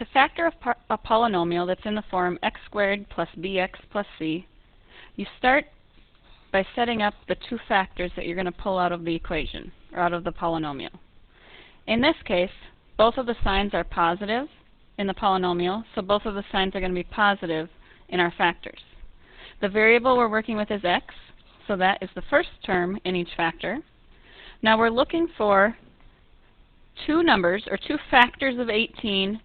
To factor a polynomial that's in the form x squared plus bx plus c, you start by setting up the two factors that you're going to pull out of the equation, or out of the polynomial. In this case, both of the signs are positive in the polynomial, so both of the signs are going to be positive in our factors. The variable we're working with is x, so that is the first term in each factor. Now we're looking for two numbers, or two factors of 18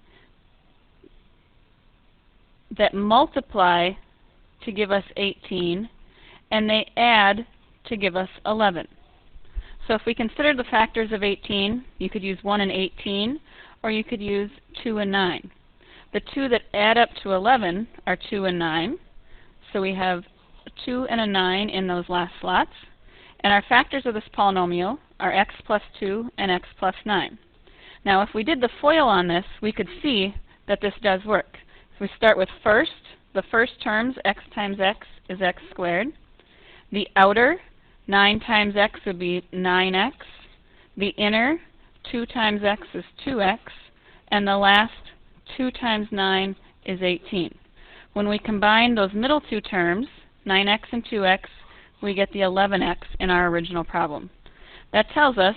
that multiply to give us 18, and they add to give us 11. So if we consider the factors of 18, you could use 1 and 18, or you could use 2 and 9. The two that add up to 11 are 2 and 9, so we have a 2 and a 9 in those last slots, and our factors of this polynomial are x plus 2 and x plus 9. Now if we did the FOIL on this, we could see that this does work. If we start with the first terms, x times x is x squared. The outer, 9 times x would be 9x. The inner, 2 times x is 2x. And the last, 2 times 9 is 18. When we combine those middle two terms, 9x and 2x, we get the 11x in our original problem. That tells us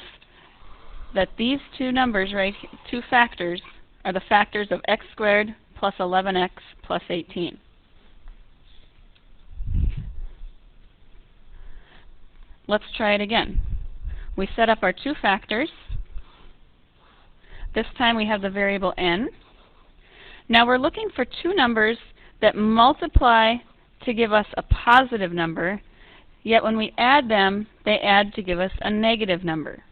that these two numbers right here, two factors, are the factors of x squared plus 11x plus 18. Let's try it again. We set up our two factors. This time we have the variable n. Now we're looking for two numbers that multiply to give us a positive number, yet when we add them, they add to give us a negative number.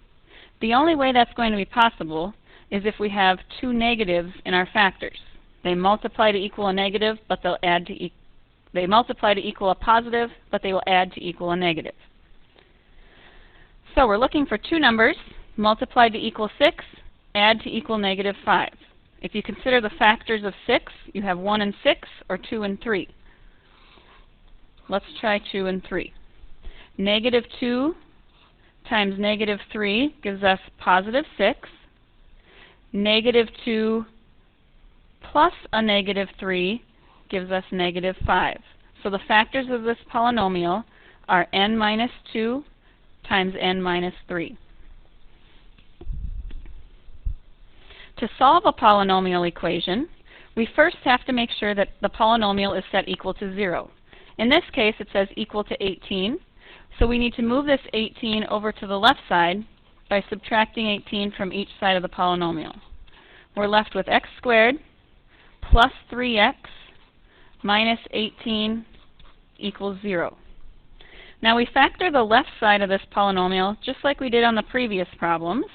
The only way that's going to be possible is if we have two negatives in our factors. They multiply to equal a negative, but they'll add to they multiply to equal a positive, but they will add to equal a negative. So we're looking for two numbers, multiply to equal 6, add to equal negative 5. If you consider the factors of 6, you have 1 and 6, or 2 and 3. Let's try 2 and 3. Negative 2 times negative 3 gives us positive 6. Negative 2 plus a negative 3 gives us negative 5. So the factors of this polynomial are n minus 2 times n minus 3. To solve a polynomial equation, we first have to make sure that the polynomial is set equal to 0. In this case, it says equal to 18, so we need to move this 18 over to the left side by subtracting 18 from each side of the polynomial. We're left with x squared plus 3x minus 18 equals 0. Now we factor the left side of this polynomial just like we did on the previous problems.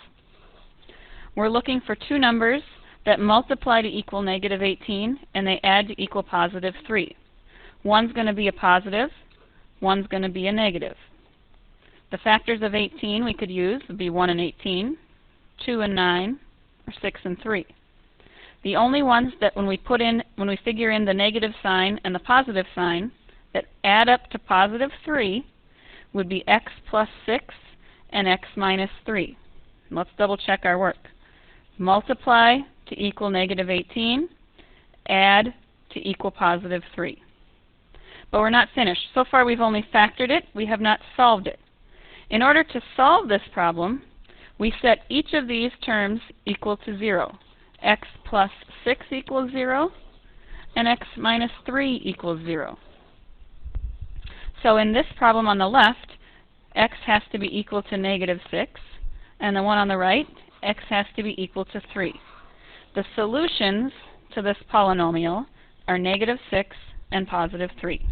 We're looking for two numbers that multiply to equal negative 18 and they add to equal positive 3. One's going to be a positive, one's going to be a negative. The factors of 18 we could use would be 1 and 18, 2 and 9, or 6 and 3. The only ones that when we figure in the negative sign and the positive sign that add up to positive 3 would be x plus 6 and x minus 3. Let's double check our work. Multiply to equal negative 18, add to equal positive 3. But we're not finished. So far we've only factored it, we have not solved it. In order to solve this problem, we set each of these terms equal to 0. X plus 6 equals 0, and x minus 3 equals 0. So in this problem on the left, x has to be equal to negative 6, and the one on the right, x has to be equal to 3. The solutions to this polynomial are negative 6 and positive 3.